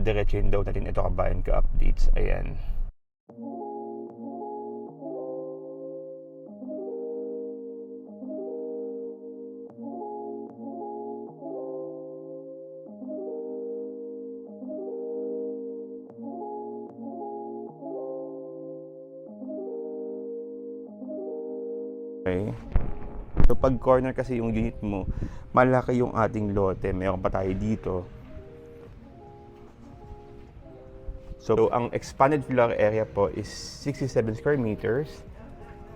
Diretsuhin daw natin ito kabayan ka updates. Ayan. Okay. So pag corner kasi yung unit mo, malaki yung ating lote. Mayroon pa tayo dito. So ang expanded floor area po is 67 square meters.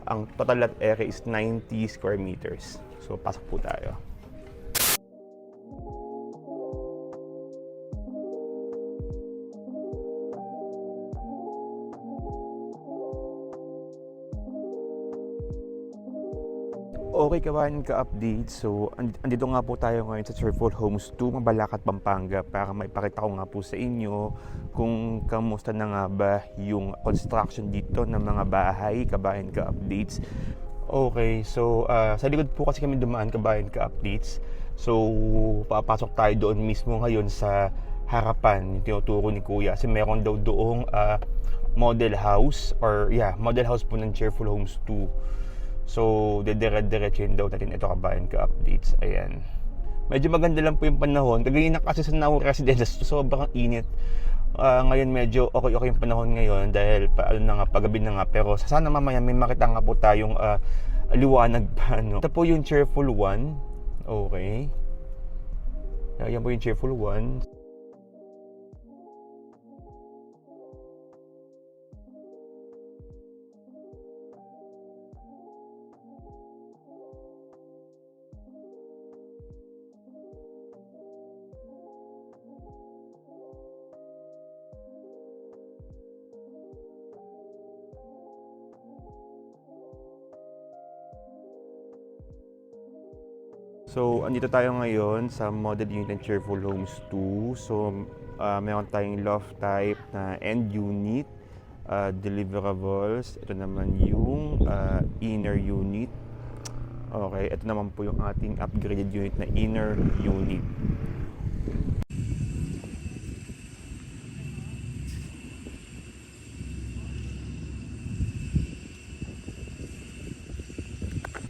Ang total lot area is 90 square meters. So pasok po tayo. Okay kabayan ka-update. So andito nga po tayo ngayon sa Cheerful Homes 2, Mabalacat, Pampanga, para maipakita ko nga po sa inyo kung kamusta na nga ba yung construction dito ng mga bahay kabayan ka-updates. Okay, so sa likod po kasi kami dumaan kabayan ka-updates. So papasok tayo doon mismo ngayon sa harapan, yung tinuturo ni Kuya. Kasi meron daw doong model house model house po ng Cheerful Homes 2. So, diretsuhin daw natin ito kabayan ka-updates. Ayan. Medyo maganda lang po yung panahon. Kagaya na kasi sa Nauru Residences, sobrang init. Ngayon medyo okay yung panahon ngayon dahil paggabi na nga. Pero sana mamaya may makita nga po tayong liwanag pa. No? Ito po yung Cheerful 1. Okay. Ayan po yung Cheerful 1. So, andito tayo ngayon sa model unit ng Cheerful Homes 2. So, meron tayong loft type na end unit, deliverables. Ito naman yung inner unit. Okay, ito naman po yung ating upgraded unit na inner unit.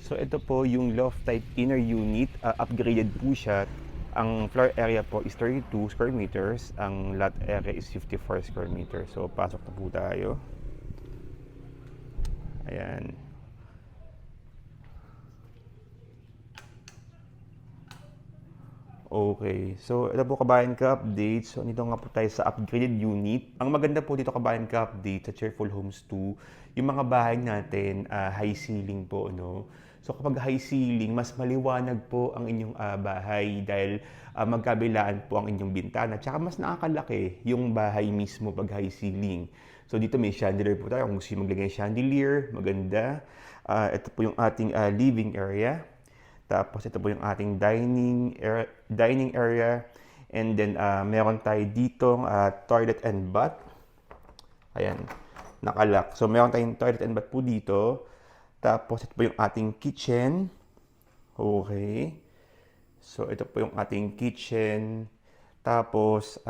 So ito po yung loft type inner unit, upgraded po siya. Ang floor area po is 32 square meters, ang lot area is 54 square meters. So pasok na po tayo. Ayan. Okay, so ito po kabayan ka-update. So nito nga po tayo sa upgraded unit. Ang maganda po dito kabayan ka-update sa Cheerful Homes 2, yung mga bahay natin high ceiling po, no? So kapag high ceiling, mas maliwanag po ang inyong bahay dahil magkabilaan po ang inyong bintana. Tsaka mas nakakalaki yung bahay mismo pag high ceiling. So dito may chandelier po tayo. Kung gusto yung maglagay chandelier, maganda. Ito po yung ating living area. Tapos ito po yung ating dining area. And then meron tayo dito toilet and bath. Ayan, nakalock. So meron tayong toilet and bath po dito. Tapos ito po yung ating kitchen. Okay. So ito po yung ating kitchen. Tapos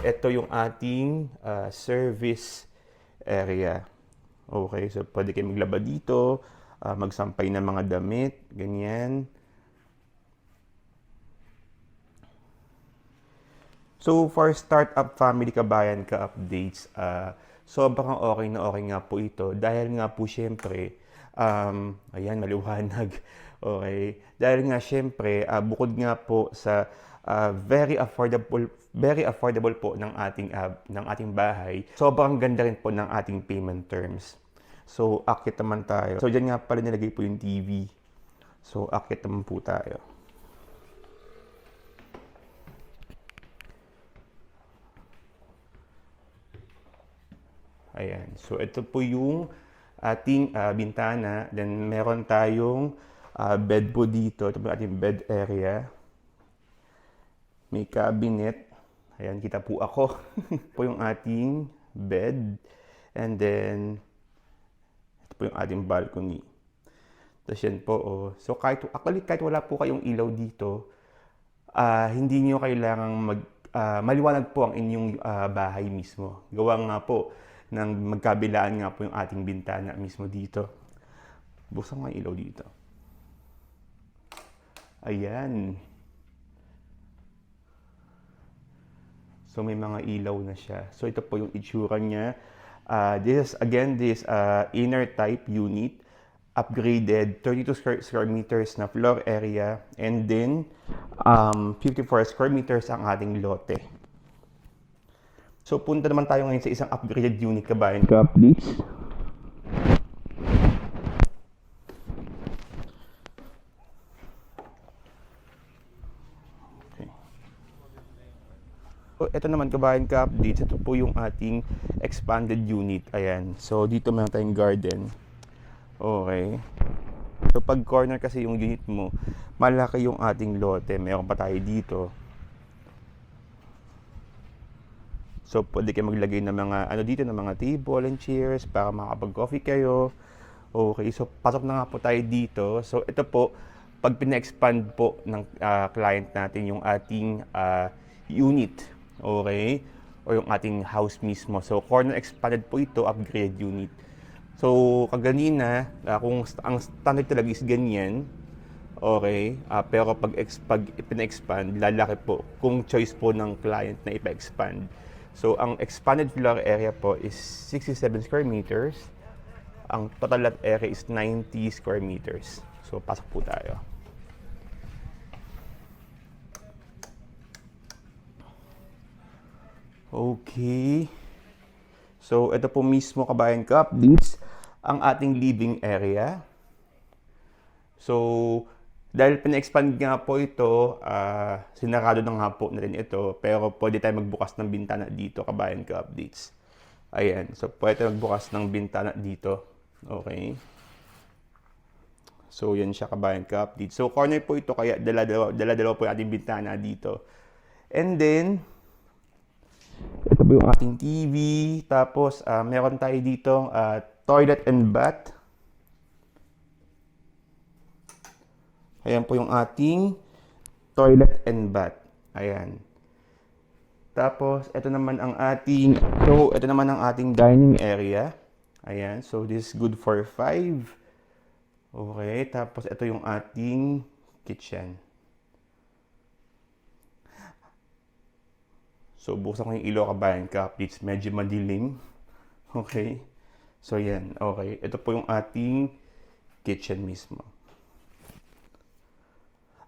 ito yung ating service area. Okay, so pwede kayo maglaba dito, magsampay ng mga damit, ganyan. So for startup family kabayan ka-updates, sobrang okay nga po ito dahil nga po syempre, ayan, maliwanag. Okay, dahil nga syempre, bukod nga po sa very affordable po ng ating bahay, sobrang ganda rin po ng ating payment terms. So, akit naman tayo. So, dyan nga pala nilagay po yung TV. So, akit naman po tayo. Ayan. So, ito po yung ating bintana. Then, meron tayong bed po dito. Ito po yung ating bed area. May cabinet. Ayan, kita po ako. Po yung ating bed. And then, yung ating balcony. Tapos yan po, oh. So kahit wala po kayong ilaw dito, hindi nyo kailangang maliwanag po ang inyong bahay mismo. Gawa nga po ng magkabilaan nga po yung ating bintana mismo dito. Buksan ko ang ilaw dito. Ayan. So may mga ilaw na siya. So ito po yung itsura niya. This is inner type unit, upgraded 32 square meters na floor area, and then 54 square meters ang ating lote. So punta naman tayo ngayon sa isang upgraded unit, kabayan ka, please. So, ito naman, kabayan ka updates. Ito po yung ating expanded unit. Ayan. So, dito meron tayong garden. Okay. So, pag corner kasi yung unit mo, malaki yung ating lote. Meron pa tayo dito. So, pwede kayo maglagay ng mga, dito, ng mga table and chairs para makapag-coffee kayo. Okay. So, pasok na nga po tayo dito. So, ito po, pag pina-expand po ng client natin yung ating unit. Okay? O yung ating house mismo. So, corner expanded po ito, upgrade unit. So, kaganina, kung ang standard talaga is ganyan, okay, pero pag pina-expand, lalaki po kung choice po ng client na ipa-expand. So, ang expanded floor area po is 67 square meters. Ang total lot area is 90 square meters. So, pasok po tayo. Okay. So, ito po mismo, kabayan ka, updates ang ating living area. So, dahil pina-expand nga po ito, sinarado na nga po na rin ito, pero pwede tayo magbukas ng bintana dito, kabayan ka, updates. Ayan. So, pwede tayo magbukas ng bintana dito. Okay. So, yan siya, kabayan ka, updates. So, corner po ito, kaya dala-dalawa po yung ating bintana dito. And then, ito po yung ating TV. Tapos, meron tayo dito toilet and bath. Ayan po yung ating toilet and bath. Ayan. Tapos, ito naman ang ating dining area. Ayan. So, this is good for 5. Okay. Tapos, ito yung ating kitchen. So, buksan ko yung ilaw, kabayan ka. It's medyo madilim. Okay. So, yan. Okay. Ito po yung ating kitchen mismo.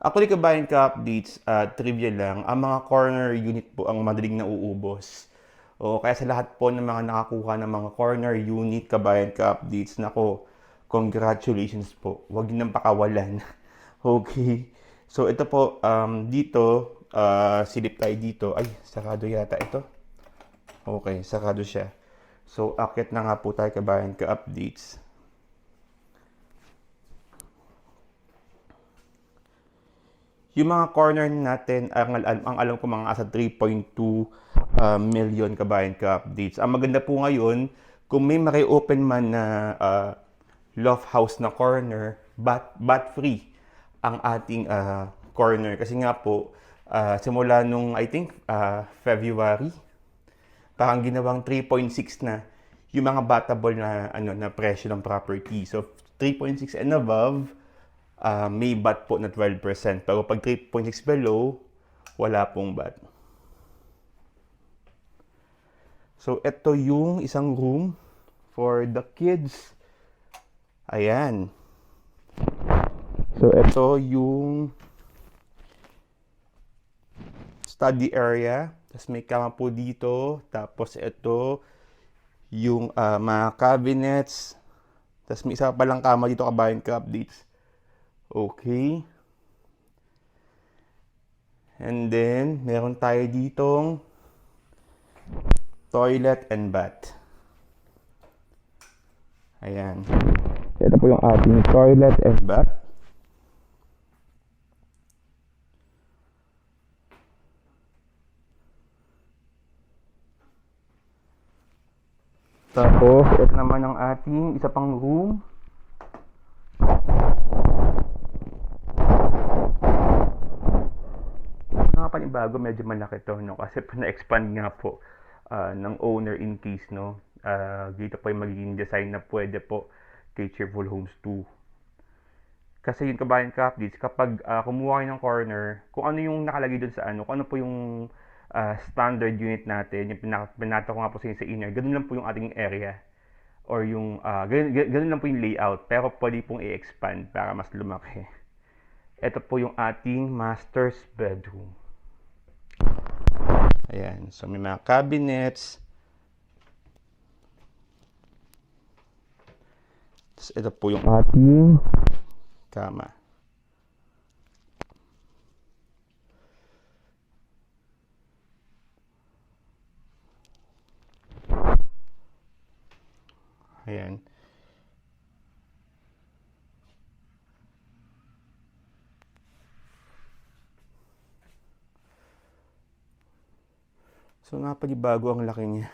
Actually, kabayan ka updates, trivia lang, ang mga corner unit po ang madaling nauubos. O, kaya sa lahat po ng mga nakakuha ng mga corner unit, kabayan ka updates, nako, congratulations po. Huwag nang pakawalan. Okay. So, ito po, dito, silip tayo dito. Ay, sarado yata ito. Okay, sarado siya. So, akit na nga po tayo, kabayan ka updates. Yung mga corner natin, ang alam ko mga asa 3.2 million, kabayan ka updates. Ang maganda po ngayon, kung may maki-open man na loft house na corner, bat free ang ating corner. Kasi nga po, simula nung I think February, parang ginawang 3.6 na yung mga battable na na presyo ng property. So 3.6 and above, may bat po na 12%. Pero pag 3.6 below, wala pong bat. So ito yung isang room for the kids. Ayan. So ito yung study area. Tapos may kama po dito. Tapos ito yung mga cabinets. Tapos may isa pa lang kama dito, kabayan ka updates. Okay. And then, meron tayo ditong toilet and bath. Ayan. Ito po yung ating toilet and bath. Tapos, ito naman ang ating isa pang room. bago, medyo malaki to, no? Kasi po na-expand nga po ng owner in case, no? Dito po yung magiging design na pwede po kay Cheerful Homes 2. Kasi yung kabayan ka-updates, kapag kumuha kayo ng corner, kung ano yung nakalagay dun sa ano, kung ano po yung standard unit natin, yung pinata ko nga po sa inner, ganun lang po yung ating area. Or yung, ganun lang po yung layout. Pero pwede pong i-expand para mas lumaki. Ito po yung ating master's bedroom. Ayan. So, may mga cabinets. Tapos, ito po yung ating kama. Ayan. So, napanibago ang laki niya.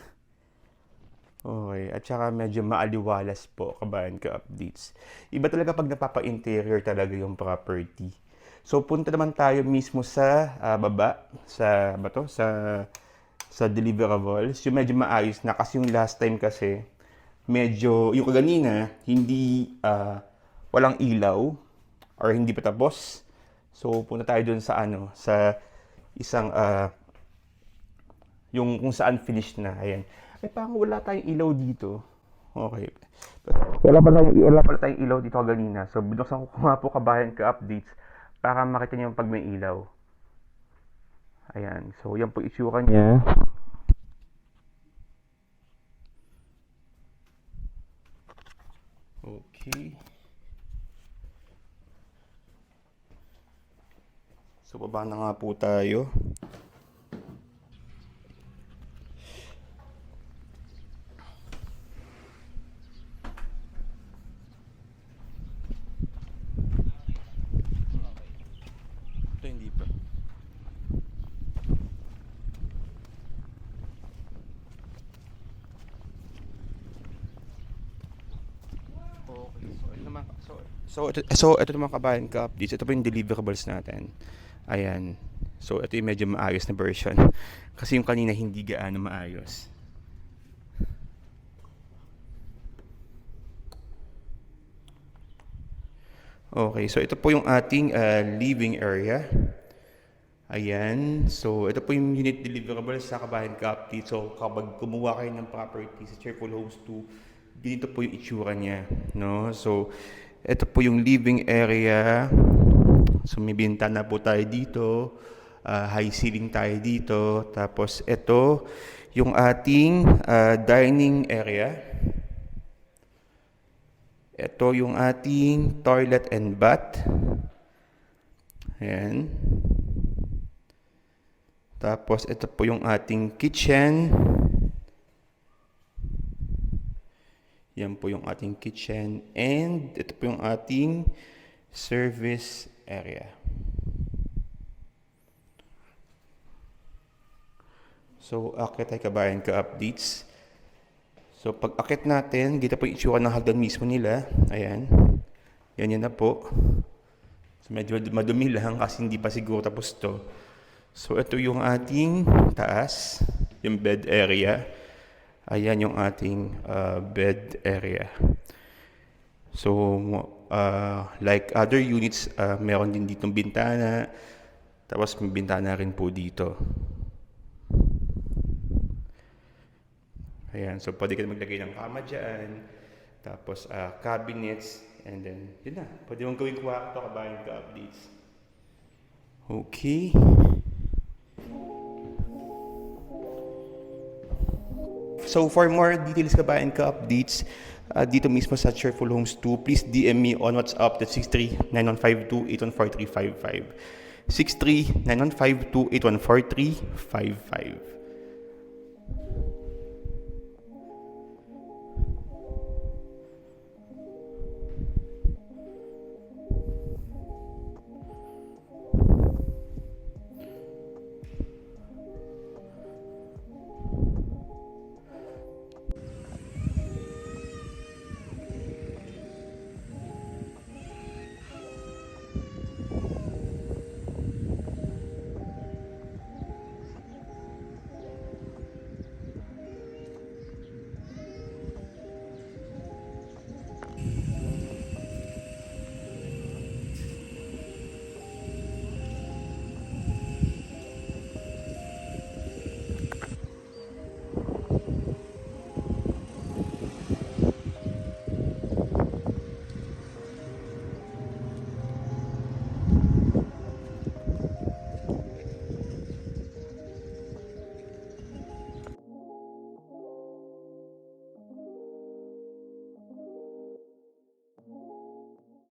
Okay. At saka medyo maaliwalas po, kabayan ka-updates. Iba talaga pag napapa-interior talaga yung property. So, punta naman tayo mismo sa baba, sa deliverables. Yung medyo maayos na kasi yung last time kasi, medyo, yung kaganina, hindi, walang ilaw or hindi pa tapos. So, punta tayo dun sa sa isang, yung kung saan finished na. Ayan. Ay, parang wala tayong ilaw dito. Okay. Wala pala tayong ilaw dito kaganina. So, binuksan ko nga po kabayan ka-updates para makita niyo pag may ilaw. Ayan. So, yan po itsura niya. Okay. So, baba na nga po tayo. Ito hindi pa. Okay, so ito naman kabayan ka-updates. Ito po yung deliverables natin. Ayan. So ito yung medyo maayos na version. Kasi yung kanina hindi gaano maayos. Okay, so ito po yung ating living area. Ayan. So ito po yung unit deliverables sa kabayan ka-updates. So kapag kumuha kayo ng property sa Cheerful Homes 2, dito po yung itsura niya, no? So ito po yung living area. So may bintana po tayo dito. High ceiling tayo dito. Tapos ito yung ating dining area. Ito yung ating toilet and bath. Ayan. Tapos ito po yung ating kitchen. Yan po yung ating kitchen. And ito po yung ating service area. So, akit tayo kabayan ka-updates. So, pag akit natin, dito po yung itsura ng hagdan mismo nila. Ayan. Yan na po. So, medyo madumi lang kasi hindi pa siguro tapos to. So, ito yung ating taas. Yung bed area. Ayan yung ating bed area. So, like other units, meron din ditong bintana. Tapos may bintana rin po dito. Ayan, so pwede ka maglagay ng kama dyan. Tapos cabinets. And then, yun na. Pwede mong gawin kwarto kabayan ka-updates. Okay. So for more details kabayan ka-updates, dito mismo sa Cheerful Homes 2, please DM me on WhatsApp at 63-9152-814355. 63-9152-814355.